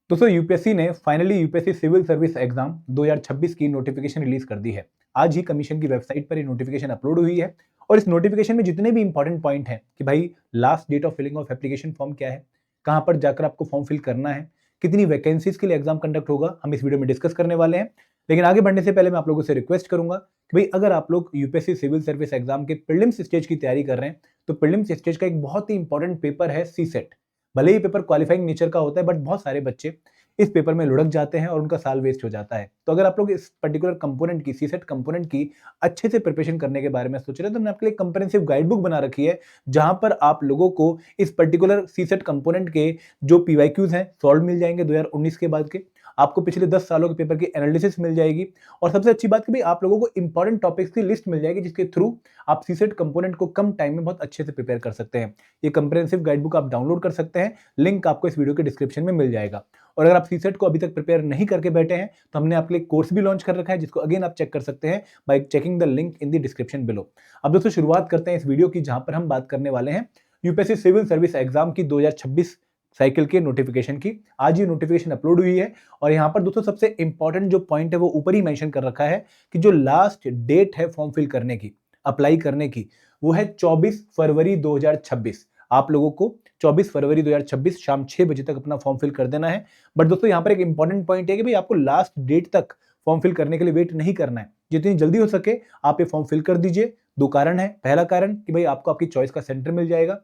दोस्तों यूपीएससी ने finally UPSC civil service exam 2026 की नोटिफिकेशन रिलीज कर दी है। आज ही कमीशन की वेबसाइट पर ये नोटिफिकेशन अपलोड हुई है और इस नोटिफिकेशन में जितने भी इंपॉर्टेंट पॉइंट हैं कि भाई last date of filling of application form क्या है, कहां पर जाकर आपको फॉर्म फिल करना है, कितनी वैकेंसीज के लिए एग्जाम कंडक्ट होगा, हम इस वीडियो में डिस्कस करने वाले हैं। लेकिन आगे बढ़ने से पहले मैं आप लोगों से रिक्वेस्ट करूंगा कि भाई अगर आप लोग यूपीएससी सिविल सर्विस एग्जाम के प्रीलिम्स स्टेज की तैयारी कर रहे हैं तो प्रीलिम्स स्टेज का एक बहुत ही इंपॉर्टेंट पेपर है सीसेट। भले ही पेपर क्वालिफाइंग नेचर का होता है बट बहुत सारे बच्चे इस पेपर में लुढ़क जाते हैं और उनका साल वेस्ट हो जाता है। तो अगर आप लोग इस पर्टिकुलर कंपोनेंट की सीसेट कंपोनेंट की अच्छे से प्रिपरेशन करने के बारे में सोच रहे हैं तो मैंने आपके लिए कंप्रेहेंसिव गाइड बुक बना रखी है जहां पर आप लोगों को इस पर्टिकुलर सीसेट कंपोनेंट के जो पीवाईक्यूज हैं सॉल्व मिल जाएंगे 2019 के बाद के। आपको पिछले 10 सालों के पेपर की एनालिसिस मिल जाएगी और सबसे अच्छी बात कि भाई आप लोगों को इंपॉर्टेंट टॉपिक्स की लिस्ट मिल जाएगी जिसके थ्रू आप सीसेट कंपोनेंट को कम टाइम में बहुत अच्छे से प्रिपेयर कर सकते हैं। ये कंप्रेहेंसिव गाइड बुक आप डाउनलोड कर सकते हैं, लिंक आपको इस वीडियो के डिस्क्रिप्शन में मिल जाएगा। और अगर आप सीसेट को अभी तक प्रिपेयर नहीं करके बैठे हैं तो हमने आपके लिए कोर्स भी लॉन्च कर रखा है जिसको अगेन आप चेक कर सकते हैं bye checking the link in the description below. अब दोस्तों शुरुआत करते हैं इस वीडियो की जहां पर हम बात करने वाले हैं यूपीएससी सिविल सर्विस एग्जाम की 2026 साइकिल के नोटिफिकेशन की। आज ये नोटिफिकेशन अपलोड हुई है और यहाँ पर दोस्तों सबसे इंपॉर्टेंट जो पॉइंट है वो ऊपर ही मेंशन कर रखा है कि जो लास्ट डेट है फॉर्म फिल करने की, अप्लाई करने की, वो है 24 फरवरी 2026। आप लोगों को 24 फरवरी 2026 शाम 6 बजे तक अपना फॉर्म फिल कर देना है। बट दोस्तों यहाँ पर एक इंपॉर्टेंट पॉइंट है कि भाई आपको लास्ट डेट तक फॉर्म फिल करने के लिए वेट नहीं करना है, जितनी जल्दी हो सके आप ये फॉर्म फिल कर दीजिए। दो कारण है, पहला कारण कि भाई आपको आपकी चॉइस का सेंटर मिल जाएगा,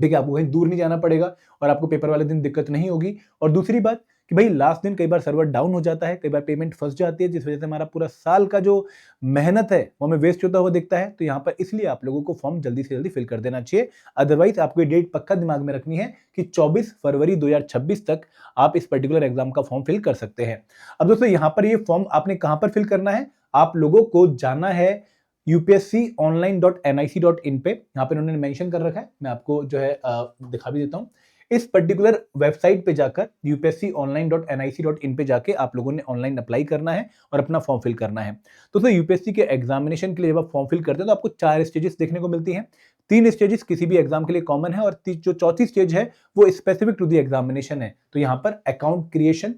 ठीक है, आपको कहीं दूर नहीं जाना पड़ेगा और आपको पेपर वाले दिन दिक्कत नहीं होगी। और दूसरी बात कि भाई लास्ट दिन कई बार सर्वर डाउन हो जाता है, कई बार पेमेंट फंस जाती है जिस वजह से हमारा पूरा साल का जो मेहनत है वो हमें वेस्ट होता हुआ दिखता है। तो यहाँ पर इसलिए आप लोगों को फॉर्म जल्दी से जल्दी फिल कर देना चाहिए। अदरवाइज आपको ये डेट पक्का दिमाग में रखनी है कि 24 फरवरी 2026 तक आप इस पर्टिकुलर एग्जाम का फॉर्म फिल कर सकते हैं। अब दोस्तों यहाँ पर ये फॉर्म आपने कहां पर फिल करना है, आप लोगों को जाना है upsconline.nic.in पे। यहाँ पे उन्होंने मेंशन कर रखा है, मैं आपको जो है दिखा भी देता हूँ। इस पर्टिकुलर वेबसाइट पे जाकर upsconline.nic.in पे जाके आप लोगों ने ऑनलाइन अप्लाई करना है और अपना फॉर्म फिल करना है। तो दोस्तों यूपीएससी के एग्जामिनेशन के लिए जब आप फॉर्म फिल करते हैं तो आपको 4 स्टेजेस देखने को मिलती हैं। 3 स्टेजेस किसी भी एग्जाम के लिए कॉमन है और जो चौथी स्टेज है वो स्पेसिफिक टू द एग्जामिनेशन है। तो यहाँ पर account creation,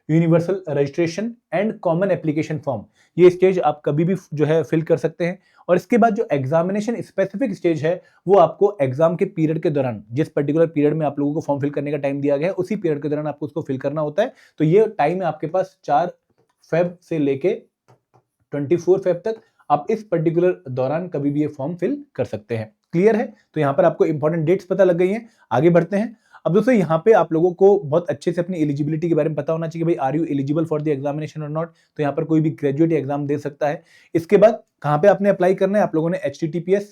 universal registration and common application form, ये स्टेज आप कभी भी जो है फिल कर सकते हैं। और इसके बाद जो एग्जामिनेशन स्पेसिफिक स्टेज है वो आपको एग्जाम के पीरियड के दौरान, जिस पर्टिकुलर पीरियड में आप लोगों को फॉर्म फिल करने का टाइम दिया गया है उसी पीरियड के दौरान आपको उसको फिल करना होता है। तो ये टाइम है आपके पास 4 फेब से लेके 24 फेब तक, आप इस पर्टिकुलर दौरान कभी भी ये फॉर्म फिल कर सकते हैं। क्लियर है? तो यहाँ पर आपको इंपॉर्टेंट डेट्स पता लग गई हैं। आगे बढ़ते हैं। अब दोस्तों यहाँ पे आप लोगों को बहुत अच्छे से अपनी एलिजिबिलिटी के बारे में पता होना चाहिए, भाई are you eligible for the examination और नॉट। तो यहाँ पर कोई भी ग्रेजुएट एग्जाम दे सकता है। इसके बाद कहाँ पे आपने अप्लाई करना है, आप लोगों ने https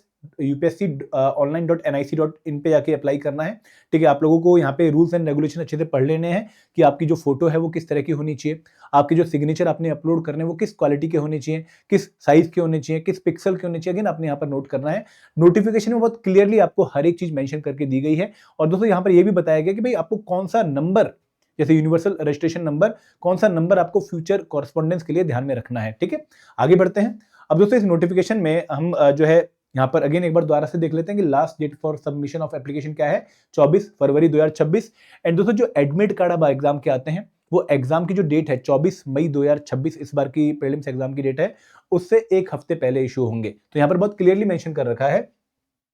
upsconline.nic.in पे जाके अप्लाई करना है। ठीक है, आप लोगों को यहाँ पे रूल्स एंड रेगुलेशन अच्छे से पढ़ लेने हैं कि आपकी जो फोटो है वो किस तरह की होनी चाहिए, आपके जो सिग्नेचर आपने अपलोड करने वो किस क्वालिटी के होने चाहिए, किस साइज के होने चाहिए, किस पिक्सल के होने चाहिए। अगेन आपने यहाँ पर नोट करना है। नोटिफिकेशन में बहुत क्लियरली आपको हर एक चीज मेंशन करके दी गई है। और दोस्तों यहाँ पर यह भी बताया गया कि भाई आपको कौन सा नंबर, जैसे यूनिवर्सल रजिस्ट्रेशन नंबर, कौन सा नंबर आपको फ्यूचर कॉरेस्पॉन्डेंस के लिए ध्यान में रखना है। ठीक है, आगे बढ़ते हैं। अब दोस्तों इस नोटिफिकेशन में हम जो है यहाँ पर अगेन एक बार दोबारा से देख लेते हैं कि last date for submission of application क्या है, 24 फरवरी 2026। एंड दोस्तों जो एडमिट कार्ड अब एग्जाम के आते हैं वो एग्जाम की जो डेट है 24 मई 2026, इस बार की प्रीलिम्स एग्जाम की डेट है, उससे एक हफ्ते पहले इशू होंगे। तो यहाँ पर बहुत क्लियरली मेंशन कर रखा है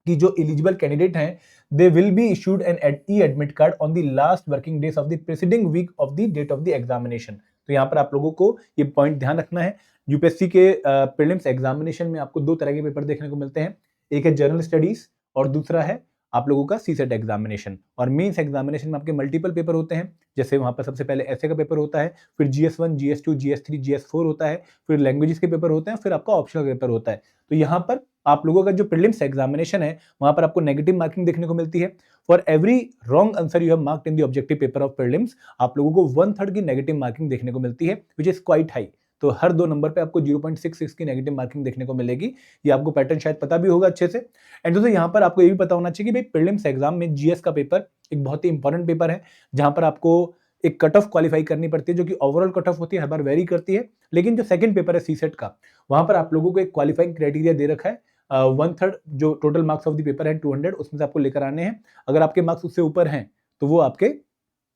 कि जो एलिजिबल कैंडिडेट हैं they will be issued an e admit card on the last working days of the preceding week of the date of the examination. तो यहाँ पर आप लोगों को ये पॉइंट ध्यान रखना है। यूपीएससी के प्रीलिम्स एग्जामिनेशन में आपको 2 तरह के पेपर देखने को मिलते हैं, एक है जनरल स्टडीज और दूसरा है आप लोगों का सीसेट एग्जामिनेशन। और मेंस एग्जामिनेशन में आपके मल्टीपल पेपर होते हैं, जैसे वहां पर सबसे पहले एसए का पेपर होता है, फिर GS1, GS2, GS3, GS4 होता है, फिर लैंग्वेजेस के पेपर होते हैं, फिर आपका ऑप्शनल पेपर होता है। तो यहाँ पर आप लोगों का जो प्रीलिम्स एग्जामिनेशन है वहां पर आपको नेगेटिव मार्किंग देखने को मिलती है। For every wrong answer you have marked in the objective paper of prelims, आप लोगों को 1/3 की नेगेटिव मार्किंग देखने को मिलती है, विच इज क्वाइट हाई। तो हर 2 नंबर पे आपको 0.66 की नेगेटिव मार्किंग देखने को मिलेगी। ये आपको पैटर्न शायद पता भी होगा अच्छे से। एंड दोस्तों यहाँ पर आपको ये भी पता होना चाहिए कि भाई प्रीलिम्स एग्जाम में जीएस का पेपर एक बहुत ही इंपॉर्टेंट पेपर है, जहां पर आपको एक कट ऑफ क्वालिफाई करनी पड़ती है, जो कि ओवरऑल कट ऑफ होती है, हर बार वेरी करती है। लेकिन जो सेकंड पेपर है सीसेट का, वहां पर आप लोगों को एक क्वालिफाइंग क्राइटेरिया दे रखा है, 1/3 जो total marks of the paper है 200, उसमें से आपको लेकर आने हैं। अगर आपके मार्क्स उससे ऊपर हैं तो वो आपके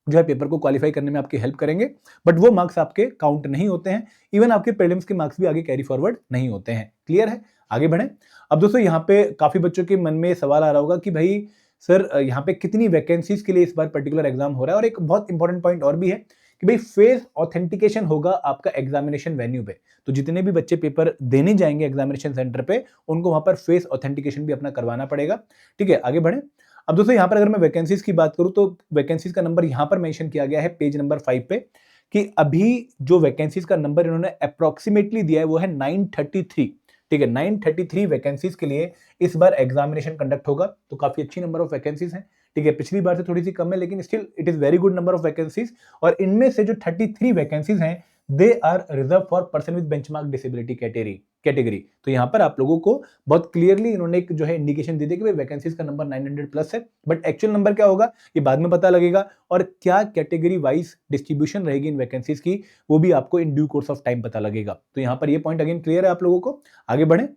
जो है पेपर को क्वालिफाई करने में आपकी हेल्प करेंगे, बट वो मार्क्स आपके काउंट नहीं होते हैं। इवन आपके प्रीलिम्स के मार्क्स भी आगे कैरी फॉरवर्ड नहीं होते हैं। क्लियर है? आगे बढ़ें। अब दोस्तों यहाँ पे काफी बच्चों के मन में सवाल आ रहा होगा कि भाई सर यहाँ पे कितनी वैकेंसीज के लिए इस बार पर्टिकुलर एग्जाम हो रहा है, और एक बहुत इंपॉर्टेंट पॉइंट और भी है कि भाई फेस ऑथेंटिकेशन होगा आपका एग्जामिनेशन वेन्यू पे। तो जितने भी बच्चे पेपर देने जाएंगे एग्जामिनेशन सेंटर पे, उनको वहां पर फेस ऑथेंटिकेशन भी अपना करवाना पड़ेगा। ठीक है, आगे बढ़े। अब दोस्तों यहाँ पर अगर मैं वैकेंसीज की बात करूं तो वैकेंसीज का नंबर यहाँ पर मेंशन किया गया है पेज नंबर 5 पे, कि अभी जो वैकेंसीज का नंबर इन्होंने अप्रोक्सीमेटली दिया है वो है 933। ठीक है, 933 वैकेंसीज के लिए इस बार एग्जामिनेशन कंडक्ट होगा। तो काफी अच्छी नंबर ऑफ वैकेंसीज हैं। ठीक है, पिछली बार से थोड़ी सी कम है, लेकिन still it is very good number of vacancies. और इनमें से जो 33 वैकेंसीज हैं they are reserve for person with benchmark disability category. तो यहाँ पर आप लोगों को बहुत क्लियरली इन्होंने एक जो है इंडिकेशन दे दी कि भाई वैकेंसीज का नंबर 900 प्लस है, बट एक्चुअल नंबर क्या होगा ये बाद में पता लगेगा, और क्या कैटेगरी वाइज डिस्ट्रीब्यूशन रहेगी इन वैकेंसीज की वो भी आपको in due course of time पता लगेगा। तो यहाँ पर ये पॉइंट अगेन क्लियर है आप लोगों को। आगे बढ़े।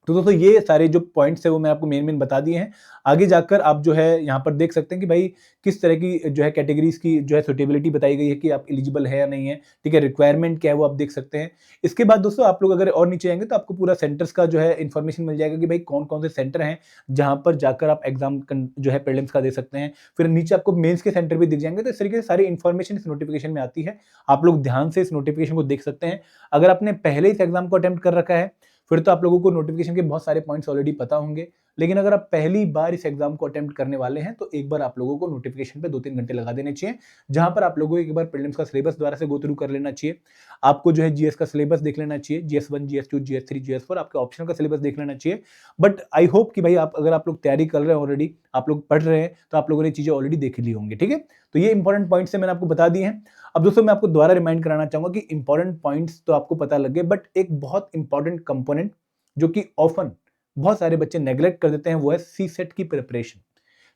तो दोस्तों ये सारे जो पॉइंट्स है वो मैं आपको मेन बता दिए हैं। आगे जाकर आप जो है यहाँ पर देख सकते हैं कि भाई किस तरह की जो है कैटेगरीज की जो है सुटेबिलिटी बताई गई है कि आप एलिजिबल है या नहीं है। ठीक है, रिक्वायरमेंट क्या है वो आप देख सकते हैं। इसके बाद दोस्तों आप लोग अगर और नीचे आएंगे तो आपको पूरा सेंटर्स का जो है इन्फॉर्मेशन मिल जाएगा कि भाई कौन कौन से सेंटर हैं जहां पर जाकर आप एग्जाम जो है प्रीलिम्स का दे सकते हैं। फिर नीचे आपको मेंस के सेंटर भी दिख जाएंगे। तो इस तरीके से सारी इन्फॉर्मेशन इस नोटिफिकेशन में आती है। आप लोग ध्यान से इस नोटिफिकेशन को देख सकते हैं। अगर आपने पहले इस एग्जाम को अटेम्प्ट कर रखा है फिर तो आप लोगों को नोटिफिकेशन के बहुत सारे पॉइंट्स ऑलरेडी पता होंगे, लेकिन अगर आप पहली बार इस एग्जाम को अटेम्प्ट करने वाले हैं तो एक बार आप लोगों को नोटिफिकेशन पे 2-3 घंटे लगा देने चाहिए, जहां पर आप लोगों को एक बार प्रीलिम्स का सिलेबस दोबारा से गो थ्रू कर लेना चाहिए। आपको जो है जीएस का सिलेबस देख लेना चाहिए, GS1 GS2 GS3 GS4 आपके ऑप्शनल का सिलेबस देख लेना चाहिए। बट आई होप कि भाई आप अगर आप लोग तैयारी कर रहे हैं ऑलरेडी, आप लोग पढ़ रहे हैं, तो आप लोगों ने चीजें ऑलरेडी देख ली होंगी। ठीक है, तो ये इंपॉर्टेंट पॉइंट्स मैंने आपको बता दिए हैं। अब दोस्तों मैं आपको दोबारा रिमाइंड कराना चाहूंगा कि इंपॉर्टेंट पॉइंट्स तो आपको पता लग गए, बट एक बहुत इंपॉर्टेंट कंपोनेंट जो कि ऑफन बहुत सारे बच्चे नेग्लेक्ट कर देते हैं वो है सीसेट की प्रिपरेशन।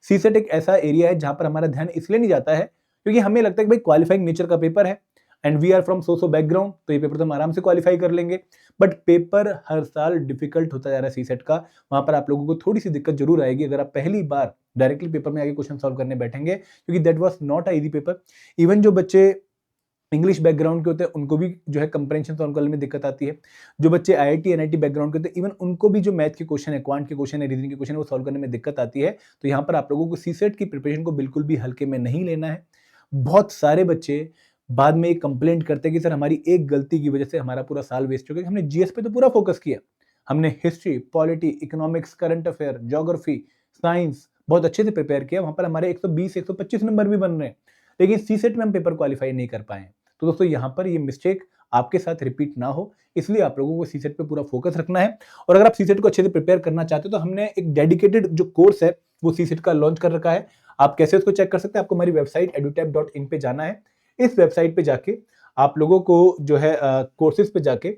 सीसेट एक ऐसा एरिया है जहां पर हमारा ध्यान इसलिए नहीं जाता है क्योंकि हमें लगता है कि भाई क्वालिफाइंग नेचर का पेपर है and we are from so background, तो ये पेपर तो हम आराम से क्वालिफाई कर लेंगे। बट पेपर हर साल डिफिकल्ट होता जा रहा है सीसेट का। वहां पर आप लोगों को थोड़ी सी दिक्कत जरूर आएगी अगर आप पहली बार डायरेक्टली पेपर में आगे क्वेश्चन सॉल्व करने बैठेंगे, क्योंकि that was not a easy paper. Even जो बच्चे इंग्लिश बैकग्राउंड के होते हैं उनको भी जो है कंप्रेंशन सॉल्व करने में दिक्कत आती है। जो बच्चे आईआईटी एनआईटी बैकग्राउंड के होते हैं इवन उनको भी जो मैथ के क्वेश्चन है, क्वांट के क्वेश्चन है, रीजनिंग के क्वेश्चन है वो सॉल्व करने में दिक्कत आती है। तो यहाँ पर आप लोगों को सीसेट की प्रिपरेशन को बिल्कुल भी हल्के में नहीं लेना है। बहुत सारे बच्चे बाद में एक कंप्लेंट करते हैं कि सर हमारी एक गलती की वजह से हमारा पूरा साल वेस्ट हो गया। हमने जीएस पे तो पूरा फोकस किया, हमने history, polity, economics, current affair, geography, science बहुत अच्छे से प्रिपेयर किया। वहां पर हमारे 120 125 नंबर भी बन रहे हैं, लेकिन सीसेट में हम पेपर क्वालिफाई नहीं कर पाए। तो दोस्तों यहाँ पर ये मिस्टेक आपके साथ रिपीट ना हो, इसलिए आप लोगों को सीसेट पे पूरा फोकस रखना है। और अगर आप सीसेट को अच्छे से प्रिपेयर करना चाहते हो तो हमने एक डेडिकेटेड जो कोर्स है वो सीसेट का लॉन्च कर रखा है। आप कैसे उसको चेक कर सकते हैं? आपको हमारी वेबसाइट edutap.in पे जाना है। इस वेबसाइट पे जाके आप लोगों को जो है कोर्सेज पे जाके,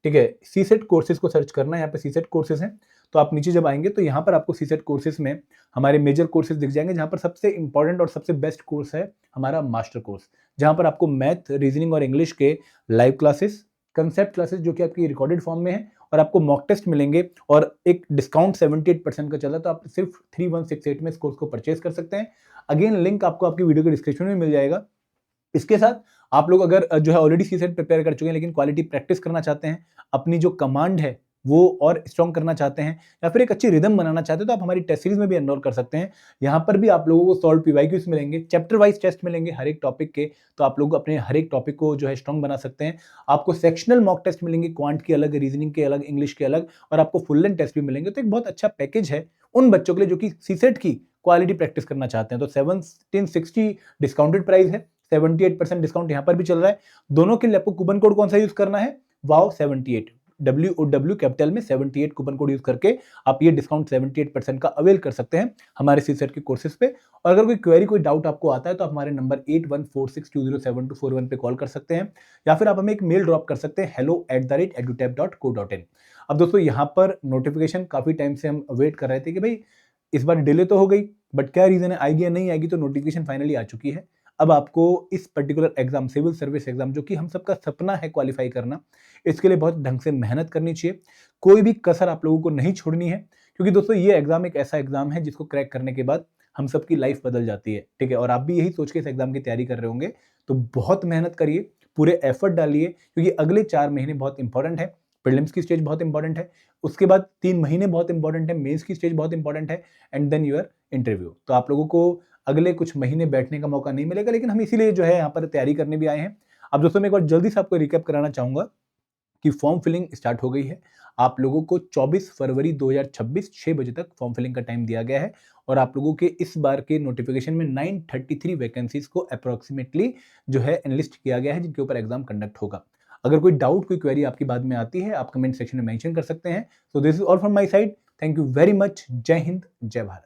ठीक है, सीसेट कोर्सेज को सर्च करना है। यहाँ पे सीसेट कोर्सेज हैं, तो आप नीचे जब आएंगे तो यहाँ पर आपको सीसेट कोर्सेज में हमारे मेजर कोर्सेज दिख जाएंगे, जहाँ पर सबसे इंपॉर्टेंट और सबसे बेस्ट कोर्स है हमारा मास्टर कोर्स, जहाँ पर आपको मैथ, रीजनिंग और इंग्लिश के लाइव क्लासेस, कंसेप्ट क्लासेस जो कि आपकी रिकॉर्डेड फॉर्म में है, और आपको मॉक टेस्ट मिलेंगे, और एक डिस्काउंट 78% का चल रहा है, तो आप सिर्फ 3168 में इस कोर्स को परचेज कर सकते हैं। अगेन लिंक आपको आपकी वीडियो के डिस्क्रिप्शन में मिल जाएगा। इसके साथ आप लोग अगर जो है ऑलरेडी सीसेट प्रिपेयर कर चुके हैं लेकिन क्वालिटी प्रैक्टिस करना चाहते हैं, अपनी जो कमांड है वो और स्ट्रॉन्ग करना चाहते हैं, या फिर एक अच्छी रिदम बनाना चाहते हैं, तो आप हमारी टेस्ट सीरीज में भी एनरोल कर सकते हैं। यहाँ पर भी आप लोगों को सॉल्व पीवाईक्यूज मिलेंगे, चैप्टर वाइज टेस्ट मिलेंगे हर एक टॉपिक के, तो आप लोग अपने हर एक टॉपिक को जो है स्ट्रॉन्ग बना सकते हैं। आपको सेक्शनल मॉक टेस्ट मिलेंगे, क्वांट के अलग, रीजनिंग के अलग, इंग्लिश के अलग, और आपको फुल लेंथ टेस्ट भी मिलेंगे। तो एक बहुत अच्छा पैकेज है उन बच्चों के लिए जो कि सीसेट की क्वालिटी प्रैक्टिस करना चाहते हैं। तो 1760 डिस्काउंटेड प्राइस है, 78% डिस्काउंट यहाँ पर भी चल रहा है। दोनों के लिए आपको कूपन कोड कौन सा यूज करना है? वाव 78, WOW कैपिटल में 78 कूपन कोड यूज करके आप ये डिस्काउंट 78% का अवेल कर सकते हैं हमारे सीसेट के कोर्सेज पे। और अगर कोई क्वेरी, कोई डाउट आपको आता है तो आप हमारे नंबर 8146207241 पे कॉल कर सकते हैं, या फिर आप हमें एक मेल ड्रॉप कर सकते हैं hello@edutap.co.in। अब दोस्तों यहाँ पर नोटिफिकेशन काफी टाइम से हम वेट कर रहे थे कि भाई इस बार डिले तो हो गई, बट क्या रीजन है, आएगी या नहीं आएगी, तो नोटिफिकेशन फाइनली आ चुकी है। अब आपको इस particular exam, civil service exam, जो कि हम सबका सपना है क्वालिफाई करना, इसके लिए बहुत ढंग से मेहनत करनी चाहिए। कोई भी कसर आप लोगों को नहीं छोड़नी है, क्योंकि दोस्तों ये एग्जाम एक ऐसा एग्जाम है जिसको क्रैक करने के बाद हम सबकी लाइफ बदल जाती है, ठीक है। और आप भी यही सोच के इस एग्जाम की तैयारी कर रहे होंगे, तो बहुत मेहनत करिए, पूरे एफर्ट डालिए, क्योंकि अगले 4 महीने बहुत इंपॉर्टेंट है। प्रीलिम्स की स्टेज बहुत इंपॉर्टेंट है, उसके बाद 3 महीने बहुत इंपॉर्टेंट है, मेंस की स्टेज बहुत इंपॉर्टेंट है, एंड देन योर इंटरव्यू। तो आप लोगों को अगले कुछ महीने बैठने का मौका नहीं मिलेगा, लेकिन हम इसीलिए जो है यहाँ पर तैयारी करने भी आए हैं। अब दोस्तों मैं एक बार जल्दी से आपको रिकैप कराना चाहूंगा कि फॉर्म फिलिंग स्टार्ट हो गई है। आप लोगों को 24 फरवरी 2026 6 बजे तक फॉर्म फिलिंग का टाइम दिया गया है, और आप लोगों के इस बार के नोटिफिकेशन में 933 वैकेंसीज को अप्रोक्सीमेटली जो है एनलिस्ट किया गया है, जिनके ऊपर एग्जाम कंडक्ट होगा। अगर कोई डाउट, कोई क्वेरी आपकी बाद में आती है, आप कमेंट सेक्शन में मेंशन कर सकते हैं। So this is all from my side. Thank you very much. जय हिंद, जय भारत।